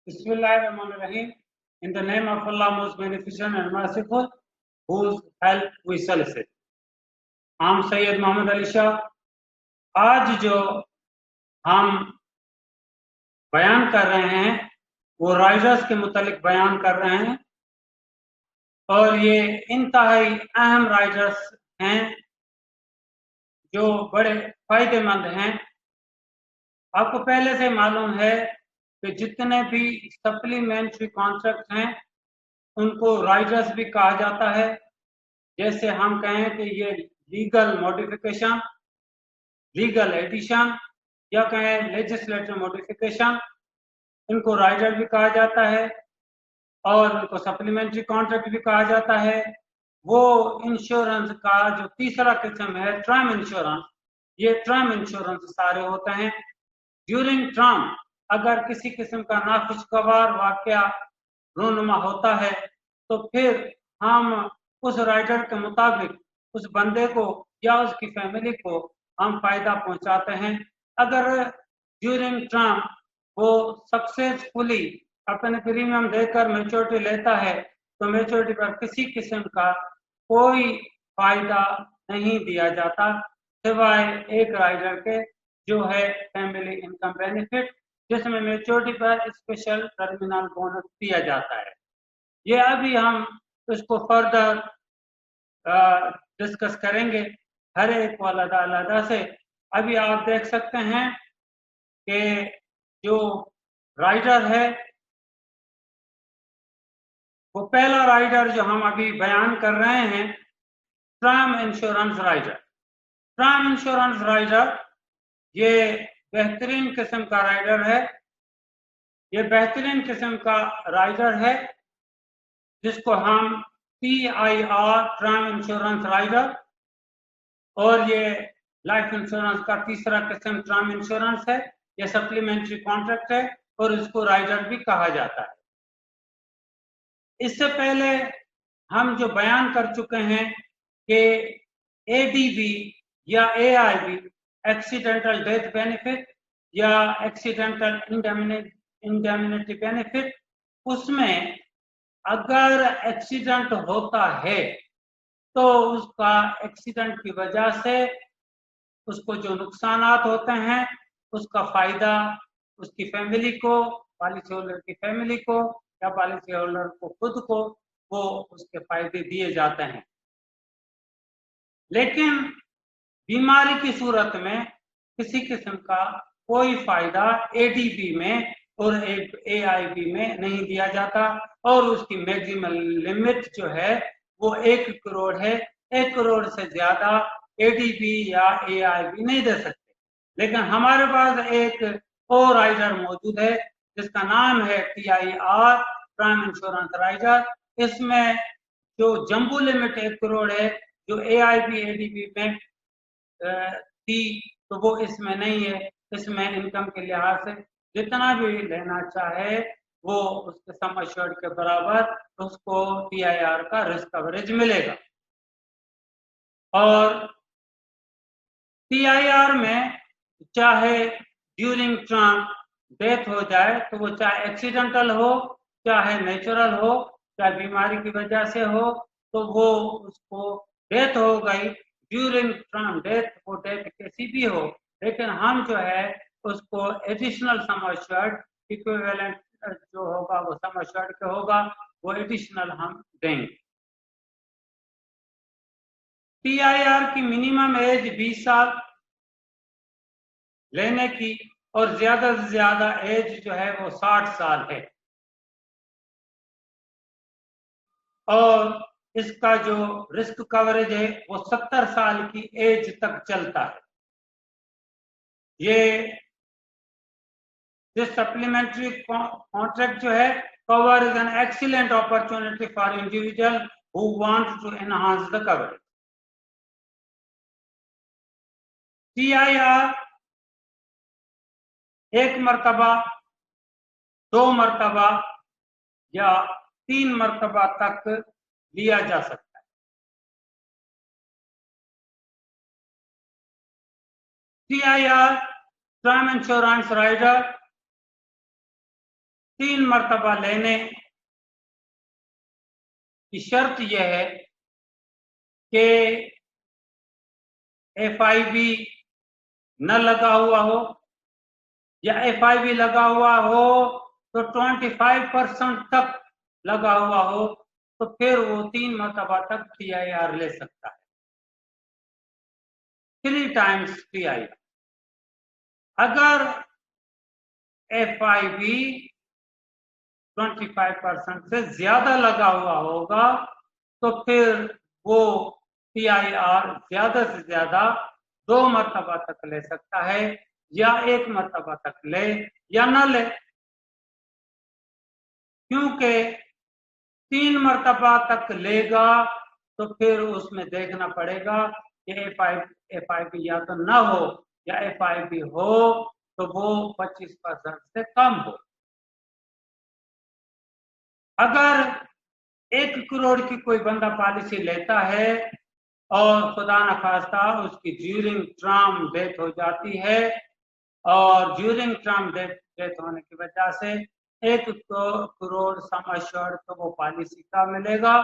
Bismillahirrahmanirrahim. In the name of Allah, most beneficent and merciful, whose help we solicit. I'm Sayyid Muhammad Ali Shah. आज जो हम बयान कर रहे हैं वो राइजर्स के मुतालिक बयान कर रहे हैं और ये इंतहाई अहम राइजर्स हैं जो बड़े फायदेमंद हैं। आपको पहले से मालूम है कि जितने भी सप्लीमेंट्री कॉन्ट्रैक्ट हैं उनको राइजर्स भी कहा जाता है। जैसे हम कहें कि ये लीगल मॉडिफिकेशन, लीगल एडिशन या कहें लेजिस्लेटिव मॉडिफिकेशन, इनको राइजर भी कहा जाता है और इनको सप्लीमेंट्री कॉन्ट्रैक्ट भी कहा जाता है। वो इंश्योरेंस का जो तीसरा किस्म है टर्म इंश्योरेंस, ये टर्म इंश्योरेंस सारे होते हैं। ड्यूरिंग टर्म अगर किसी किस्म का नाखुशगवार वाकया रूनुमा होता है तो फिर हम उस राइडर के मुताबिक उस बंदे को या उसकी फैमिली को हम फायदा पहुंचाते हैं। अगर ड्यूरिंग टर्म वो सक्सेसफुली अपने प्रीमियम देकर मैच्योरिटी लेता है तो मैच्योरिटी पर किसी किस्म का कोई फायदा नहीं दिया जाता सिवाय एक राइडर के, जो है फैमिली इनकम बेनिफिट, जिसमें मैच्योरिटी पर स्पेशल टर्मिनल बोनस दिया जाता है। ये अभी हम इसको फर्दर डिस्कस करेंगे हर एक को अलग-अलग से। अभी आप देख सकते हैं कि जो राइडर है वो पहला राइडर जो हम अभी बयान कर रहे हैं term insurance rider. Term insurance rider ये बेहतरीन किस्म का राइडर है। ये बेहतरीन किस्म का राइडर है जिसको हम TIR टर्म इंश्योरेंस राइडर, और ये लाइफ इंश्योरेंस का तीसरा किस्म टर्म इंश्योरेंस है। ये सप्लीमेंट्री कॉन्ट्रैक्ट है और इसको राइडर भी कहा जाता है। इससे पहले हम जो बयान कर चुके हैं कि ADB या AIB एक्सीडेंटल डेथ बेनिफिट या एक्सीडेंटल इंडेमनिटी बेनिफिट, उसमें अगर एक्सीडेंट होता है तो उसका एक्सीडेंट की वजह से उसको जो नुकसानात होते हैं उसका फायदा उसकी फैमिली को, पॉलिसी होल्डर की फैमिली को या पॉलिसी होल्डर को खुद को वो उसके फायदे दिए जाते हैं। लेकिन बीमारी की सूरत में किसी किस्म का कोई फायदा ADB में और AIB में नहीं दिया जाता और उसकी मैक्सिमम लिमिट जो है वो 1 करोड़ है। 1 करोड़ से ज्यादा ADB या AIB नहीं दे सकते। लेकिन हमारे पास एक और राइडर मौजूद है जिसका नाम है TIR टर्म इंश्योरेंस राइडर। इसमें जो जंबू लिमिट 1 करोड़ है जो AIB ADB में थी तो वो इसमें नहीं है। इसमें इनकम के लिहाज से जितना भी लेना चाहे वो उसके सम एश्योर्ड के बराबर उसको TIR का रिस्क कवरेज मिलेगा। और TIR में चाहे ड्यूरिंग टर्म डेथ हो जाए तो वो चाहे एक्सीडेंटल हो चाहे नेचुरल हो चाहे बीमारी की वजह से हो, तो वो उसको डेथ हो गई ड्यूरिंग टर्म डेथ, वो डेथ कैसी भी हो, लेकिन हम जो है उसको एडिशनल सम एश्योर्ड इक्विवेलेंट जो होगा वो सम एश्योर्ड के होगा, वो एडिशनल हम देंगे। TIR की मिनिमम एज 20 साल लेने की और ज्यादा से ज्यादा एज जो है वो 60 साल है। और इसका जो रिस्क कवरेज है वो 70 साल की एज तक चलता है। ये सप्लीमेंट्री कॉन्ट्रैक्ट जो है cover is an excellent opportunity for individual who want to enhance the coverage. TIR 1 मरतबा, 2 मरतबा या 3 मरतबा तक लिया जा सकता है। TIR टर्म इंश्योरेंस राइडर 3 मरतबा लेने की शर्त यह है कि FIB न लगा हुआ हो, या FIB लगा हुआ हो तो 25% तक लगा हुआ हो, तो फिर वो 3 मरतबा तक TIR ले सकता है, 3 times TIR। अगर FIB 25% से ज्यादा लगा हुआ होगा तो फिर वो TIR ज्यादा से ज्यादा 2 मरतबा तक ले सकता है, या 1 मरतबा तक ले या न ले। क्योंकि 3 मरतबा तक लेगा तो फिर उसमें देखना पड़ेगा कि FIB या तो न हो या FIB हो तो वो 25% से कम हो। अगर 1 करोड़ की कोई बंदा पॉलिसी लेता है और खुदा न खास्ता उसकी ड्यूरिंग टर्म डेथ हो जाती है, और ड्यूरिंग टर्म डेथ होने की वजह से 1 करोड़ सम एश्योर्ड तो वो पॉलिसी का मिलेगा,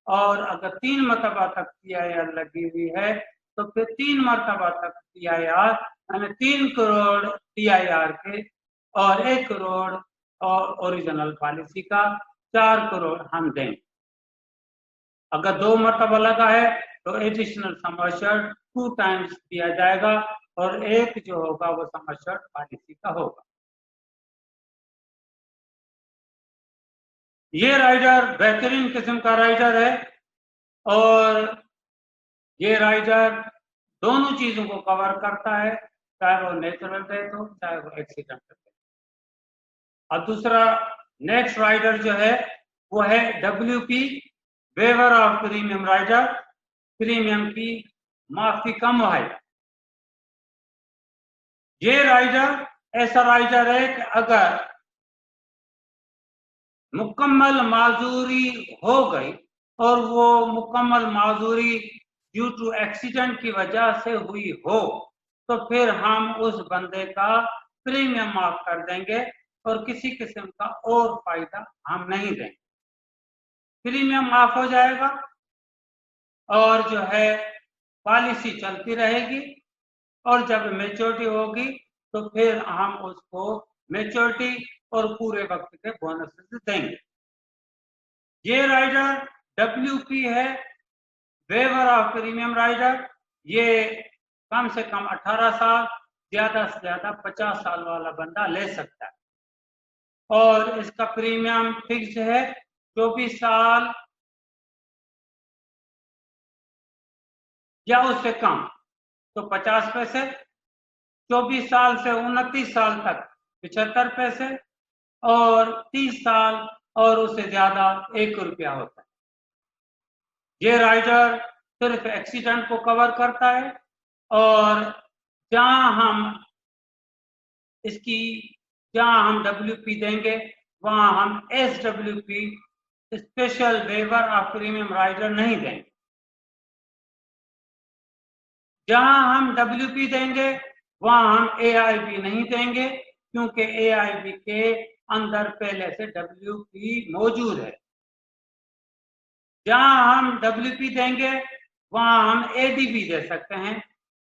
और अगर 3 मरतबा तक TIR लगी हुई है तो फिर 3 मरतबा तक TIR, यानी 3 करोड़ TIR के और 1 करोड़ और ओरिजिनल पॉलिसी का 4 करोड़ हम देंगे। अगर 2 मरतबा लगा है तो एडिशनल सम एश्योर्ड 2 टाइम्स दिया जाएगा, और 1 जो होगा वो सम एश्योर्ड पॉलिसी का होगा। ये राइडर बेहतरीन किस्म का राइडर है, और ये राइडर दोनों चीजों को कवर करता है, चाहे वो नेचुरल डेथ हो चाहे वो एक्सीडेंटल डेथ। अब दूसरा नेक्स्ट राइडर जो है वो है WP waiver of premium rider, premium की माफी का मुआवजा। ये राइडर ऐसा राइडर है कि अगर मुकम्मल माजूरी हो गई और वो मुकम्मल माजूरी ड्यू टू एक्सीडेंट की वजह से हुई हो तो फिर हम उस बंदे का प्रीमियम माफ कर देंगे और किसी किस्म का और फायदा हम नहीं देंगे। प्रीमियम माफ हो जाएगा और जो है पॉलिसी चलती रहेगी, और जब मैच्योरिटी होगी तो फिर हम उसको मैच्योरिटी और पूरे वक्त के बोनस देंगे। ये राइडर WP है, वेवर ऑफ प्रीमियम राइडर। ये कम से कम 18 साल, ज्यादा से ज्यादा 50 साल वाला बंदा ले सकता है, और इसका प्रीमियम फिक्स है 24 साल या उससे कम तो 50 पैसे, 24 साल से 29 साल तक 75 पैसे, और 30 साल और उससे ज्यादा 1 रुपया होता है। ये राइडर सिर्फ एक्सीडेंट को कवर करता है, और जहां हम WP देंगे वहां हम SWP special waiver of premium rider नहीं देंगे। जहां हम WP देंगे वहां हम AIB नहीं देंगे, क्योंकि AIB के अंदर पहले से WP मौजूद है। जहां हम WP देंगे वहां हम ADB दे सकते हैं,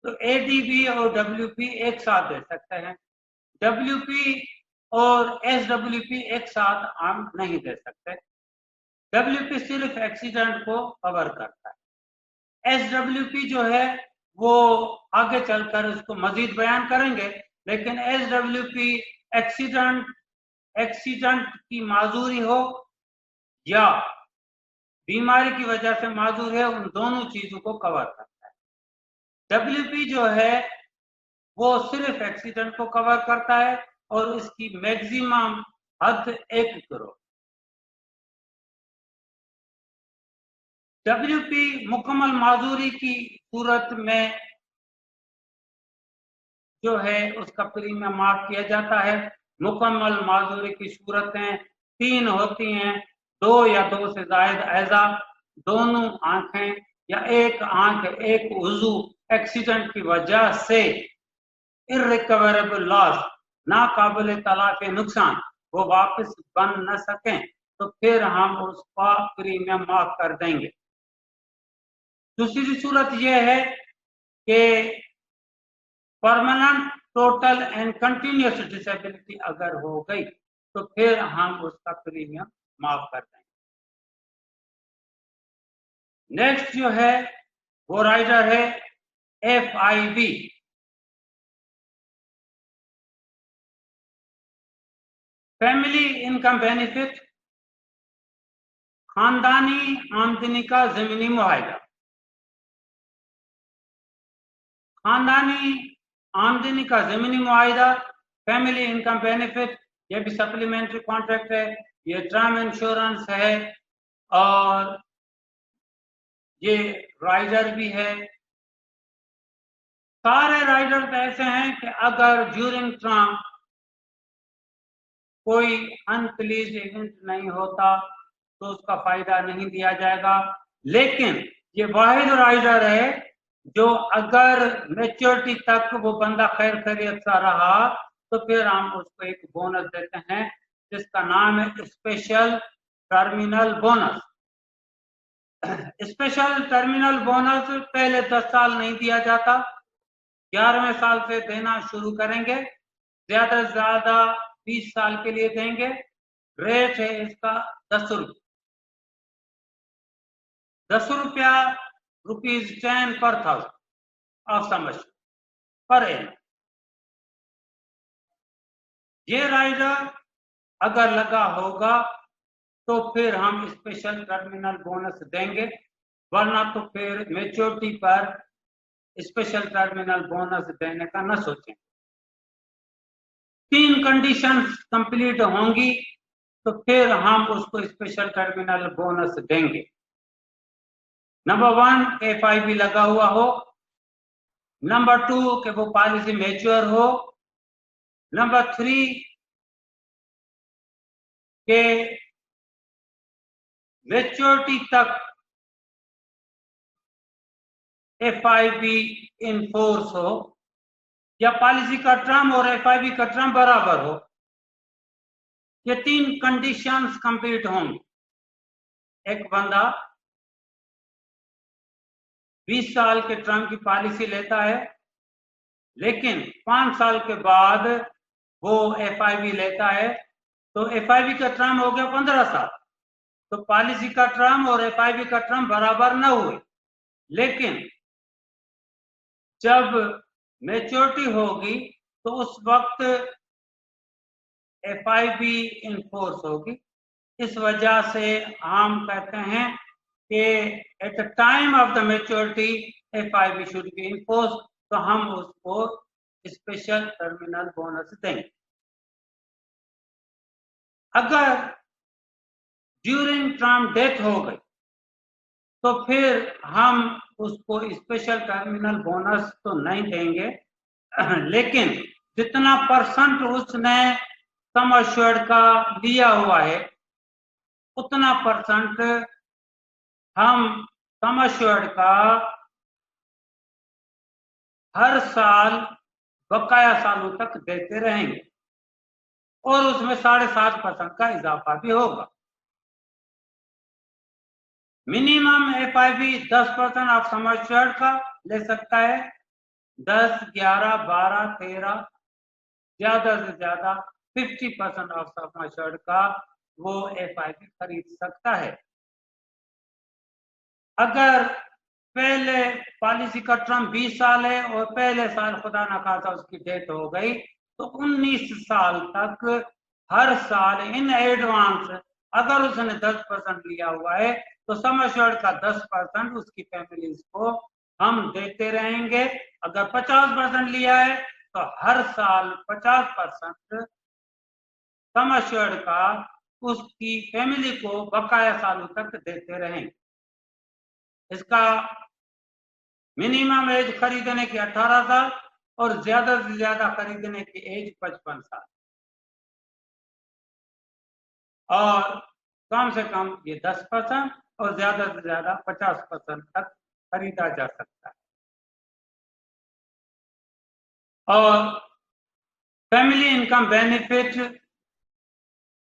तो ADB और WP एक साथ दे सकते हैं। WP और SWP एक साथ हम नहीं दे सकते। WP सिर्फ एक्सीडेंट को कवर करता है। SWP जो है वो आगे चलकर उसको मजीद बयान करेंगे, लेकिन SWP एक्सीडेंट की माजूरी हो या बीमारी की वजह से माजूर है, उन दोनों चीजों को कवर करता है। WP जो है वो सिर्फ एक्सीडेंट को कवर करता है, और इसकी मैक्सिमम हद 1 करोड़। WP मुकम्मल माजूरी की सूरत में जो है उसका प्रीमियम माफ किया जाता है। मुकम्मल माजूरी की सूरतें 3 होती हैं, 2 या 2 से ज्यादा ऐजा, दोनों आंखें या एक आंख, एक उजू एक्सीडेंट की वजह से इररिकवरेबल लॉस, नाकाबिल तलाफी नुकसान, वो वापस बन न सकें तो फिर हम उसका प्रीमियम माफ कर देंगे। दूसरी सूरत यह है कि permanent total and continuous disability अगर हो गई तो फिर हम उसका प्रीमियम माफ कर देंगे। नेक्स्ट जो है वो राइडर है FIB, फैमिली इनकम बेनिफिट, खानदानी आमदनी का जमीनी मुआवजा। खानदानी आमदनी का जमीनी मुआवजा, फैमिली इनकम बेनिफिट, ये भी सप्लीमेंट्री कॉन्ट्रैक्ट है, ये टर्म इंश्योरेंस है और ये राइडर भी है। सारे राइडर ऐसे हैं कि अगर ड्यूरिंग टर्म कोई अनप्लीज्ड इवेंट नहीं होता तो उसका फायदा नहीं दिया जाएगा, लेकिन ये वाहिद राइडर है जो अगर मैच्योरिटी तक वो बंदा खैर खैरियत सा रहा तो फिर हम उसको एक बोनस देते हैं जिसका नाम है special terminal bonus. Special terminal bonus पहले 10 साल नहीं दिया जाता, 11वें साल से देना शुरू करेंगे, ज्यादा से ज्यादा 20 साल के लिए देंगे। रेट है इसका 10 रुपये, 10 रुपया ₹10 पर 1000 ऑफ समझ पर एन। ये राइडर अगर लगा होगा तो फिर हम स्पेशल टर्मिनल बोनस देंगे, वरना तो फिर मैच्योरिटी पर स्पेशल टर्मिनल बोनस देने का न सोचें। 3 कंडीशंस कंप्लीट होंगी तो फिर हम उसको स्पेशल टर्मिनल बोनस देंगे। नंबर 1 FIB लगा हुआ हो, नंबर 2 कि वो पॉलिसी मैच्योर हो, नंबर 3 के मैच्योरिटी तक FIB इन फोर्स हो या पॉलिसी का टर्म और FIB का टर्म बराबर हो। ये 3 कंडीशंस कंप्लीट होंगी। एक बंदा 20 साल के टर्म की पॉलिसी लेता है, लेकिन 5 साल के बाद वो FIB लेता है तो FIB का टर्म हो गया 15 साल, तो पॉलिसी का टर्म और FIB का टर्म बराबर न हुए, लेकिन जब मैच्योरिटी होगी तो उस वक्त FIB इन फोर्स होगी। इस वजह से हम कहते हैं कि at the time of the maturity FIB should be in force, तो हम उसको स्पेशल टर्मिनल बोनस देंगे। अगर ड्यूरिंग टर्म डेथ हो गई तो फिर हम उसको स्पेशल टर्मिनल बोनस तो नहीं देंगे, लेकिन जितना परसेंट उसने सम एश्योर्ड का लिया हुआ है उतना परसेंट हम सम एश्योर्ड का हर साल बकाया सालों तक देते रहेंगे और उसमें 7.5% का इजाफा भी होगा। Minimum FIB 10% of sum assured का ले सकता है, 10, 11, 12, 13, ज्यादा से ज्यादा 50% ऑफ सम एश्योर्ड का वो FIB खरीद सकता है। अगर पहले पॉलिसी का टर्म 20 साल है और पहले साल खुदा ना खासा उसकी डेथ हो गई तो 19 साल तक हर साल इन एडवांस अगर उसने 10% लिया हुआ है तो सम एश्योर्ड का 10% उसकी फैमिलीज को हम देते रहेंगे। अगर 50% लिया है तो हर साल 50% सम एश्योर्ड का उसकी फैमिली को बकाया सालों तक देते रहेंगे। इसका मिनिमम एज खरीदने की 18 साल और ज्यादा से ज्यादा खरीदने की एज 55 साल और कम से कम ये 10% और ज्यादा से ज्यादा 50% तक खरीदा जा सकता है। और फैमिली इनकम बेनिफिट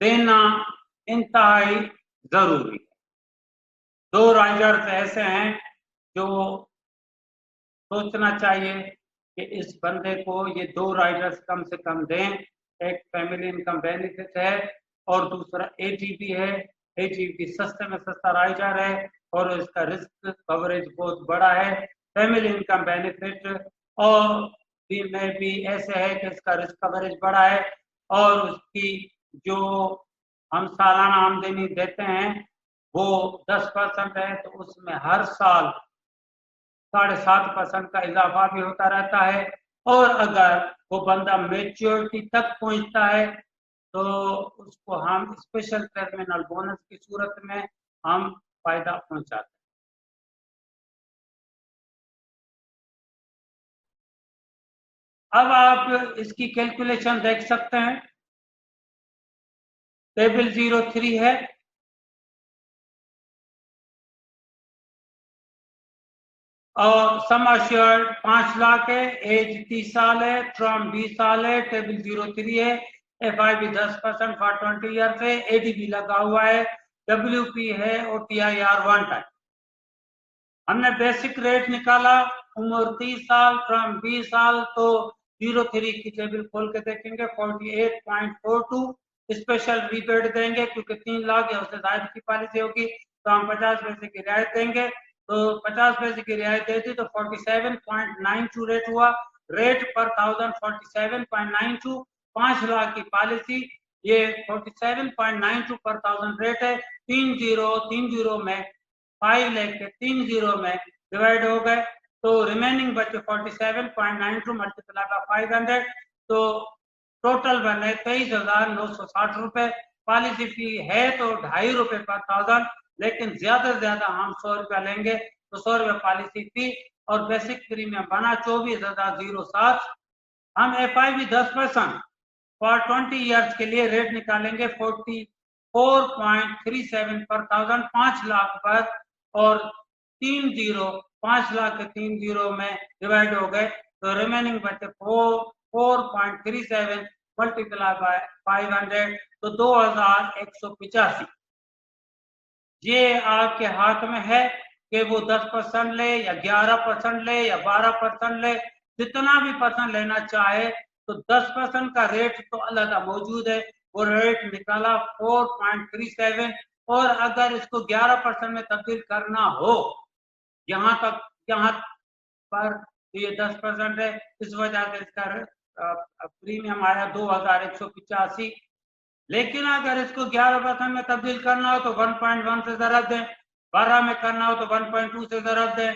देना इंतहाई जरूरी है। 2 राइडर्स ऐसे हैं जो सोचना चाहिए कि इस बंदे को ये 2 राइडर्स कम से कम दें। एक फैमिली इनकम बेनिफिट है और दूसरा एटीपी है। एटीपी सस्ते में सस्ता राइडर है और इसका रिस्क कवरेज बहुत बड़ा है। फैमिली इनकम बेनिफिट और में भी ऐसे है कि इसका रिस्क कवरेज बड़ा है और उसकी जो हम सालाना आमदनी देते हैं वो 10% है, तो उसमें हर साल 7.5% का इजाफा भी होता रहता है। और अगर वो बंदा मेच्योरिटी तक पहुंचता है तो उसको हम स्पेशल टर्मिनल बोनस की सूरत में हम फायदा पहुंचाते हैं। अब आप इसकी कैलकुलेशन देख सकते हैं। टेबल 03 है। और सम अश्योर्ड 5 लाख है, एज 30 साल है, टर्म 20 साल है, टेबल 03 है, FIB 10% फॉर 20 ईयर है, ADB लगा हुआ है, WP है और TIR 1 टाइम। हमने बेसिक रेट निकाला, उम्र 30 साल, टर्म 20 साल, तो 03 की टेबल खोल के देखेंगे 48.42। स्पेशल रिबेट देंगे क्योंकि 3 लाख या उससे ज्यादा की पॉलिसी होगी तो हम 50 पैसे की रियायत देंगे, तो 50 पैसे की रियायत देती तो 47.92 रेट हुआ। रेट पर 1000 47.92, 5 लाख की पॉलिसी, ये 47.92 पर 1000 रेट है। 30 में 5 लाख के 30 में डिवाइड हो गए तो रिमेनिंग बचे 47.92 मल्टीप्लाई बाय 500, तो टोटल बने 23,960 रुपए। पॉलिसी फी है तो 2.5 रुपए पर 1000, लेकिन ज्यादा से ज्यादा हम 100 रुपया लेंगे तो 100 रुपये पॉलिसी फी और बेसिक प्रीमियम बना 24,007। हम FIB 10% फॉर 20 ईयर्स के लिए रेट निकालेंगे 44.37 पर 1000, 5 लाख पर, और 5 लाख के 30 में डिवाइड हो गए तो रिमेनिंग बचे 4.37 मल्टीप्लाई बाय 500, तो 2185। ये आपके हाथ में है कि वो 10% ले या 11% ले या 12% ले, जितना भी परसेंट लेना चाहे। तो 10% का रेट तो अलग मौजूद है, वो रेट निकाला 4.37, और अगर इसको 11% में तब्दील करना हो यहाँ पर तो ये 10% है, इस वजह से इसका प्रीमियम आया 2185। लेकिन अगर इसको 11% में तब्दील करना हो तो 1.1 से जरब दें, 12 में करना हो तो 1.2 से जरब दें,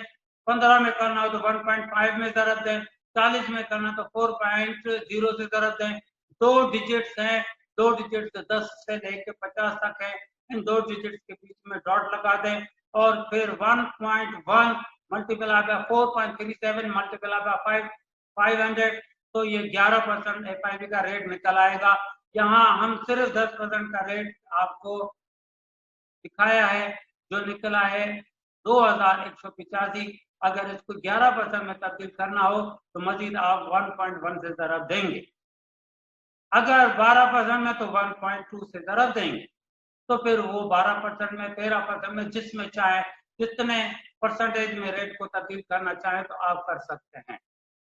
15 में करना हो तो 1.5 में जरब दें, 40 में करना तो 4.0 से जरब दें। 2 डिजिट्स हैं, 2 डिजिट्स 10 से लेके 50 तक है, इन 2 डिजिट्स के बीच में डॉट लगा दें और फिर 1.1 मल्टीप्लाई बाय 4.37 मल्टीप्लाई बाय 500, तो ये 11% FIB का रेट निकल आएगा। यहाँ हम सिर्फ 10% का रेट आपको दिखाया है जो निकला है 2185। अगर इसको 11% में तब्दील करना हो तो मजीद आप 1.1 से जरब देंगे, अगर 12% में तो 1.2 से जरब देंगे, तो फिर वो 12% में 13% में जिसमें चाहे जितने परसेंटेज में रेट को तब्दील करना चाहे तो आप कर सकते हैं।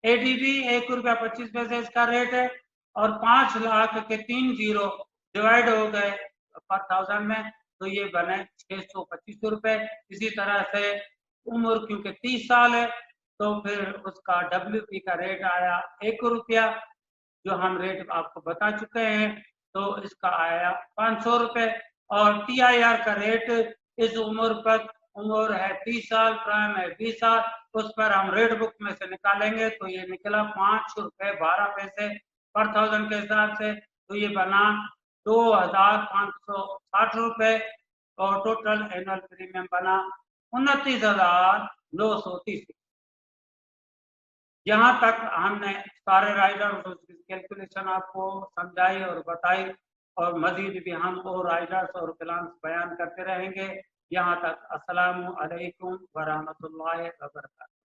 ADB 1 रुपया 25 पैसे इसका रेट है और 5 लाख के 30 डिवाइड हो गए पर 1000 में तो ये बने 625 रुपए। इसी तरह से उम्र क्योंकि 30 साल है तो फिर उसका WP का रेट आया 1 रुपया, जो हम रेट आपको बता चुके हैं, तो इसका आया 500 रुपए। और TIR का रेट इस उम्र पर, उम्र है 30 साल, प्राइम है 20 साल, उस पर हम रेट बुक में से निकालेंगे तो ये निकला 5 रुपए 12 पैसे पर 1000 के हिसाब से, तो ये बना 2560 रुपए और टोटल एनुअल प्रीमियम बना 29,930। यहाँ तक हमने सारे राइडर की कैलकुलेशन आपको समझाई और बताई, और मजीद भी हम और राइडर्स और प्लान्स बयान करते रहेंगे। यहाँ तक। अस्सलामु अलैकुम व रहमतुल्लाहि व बरकातहू।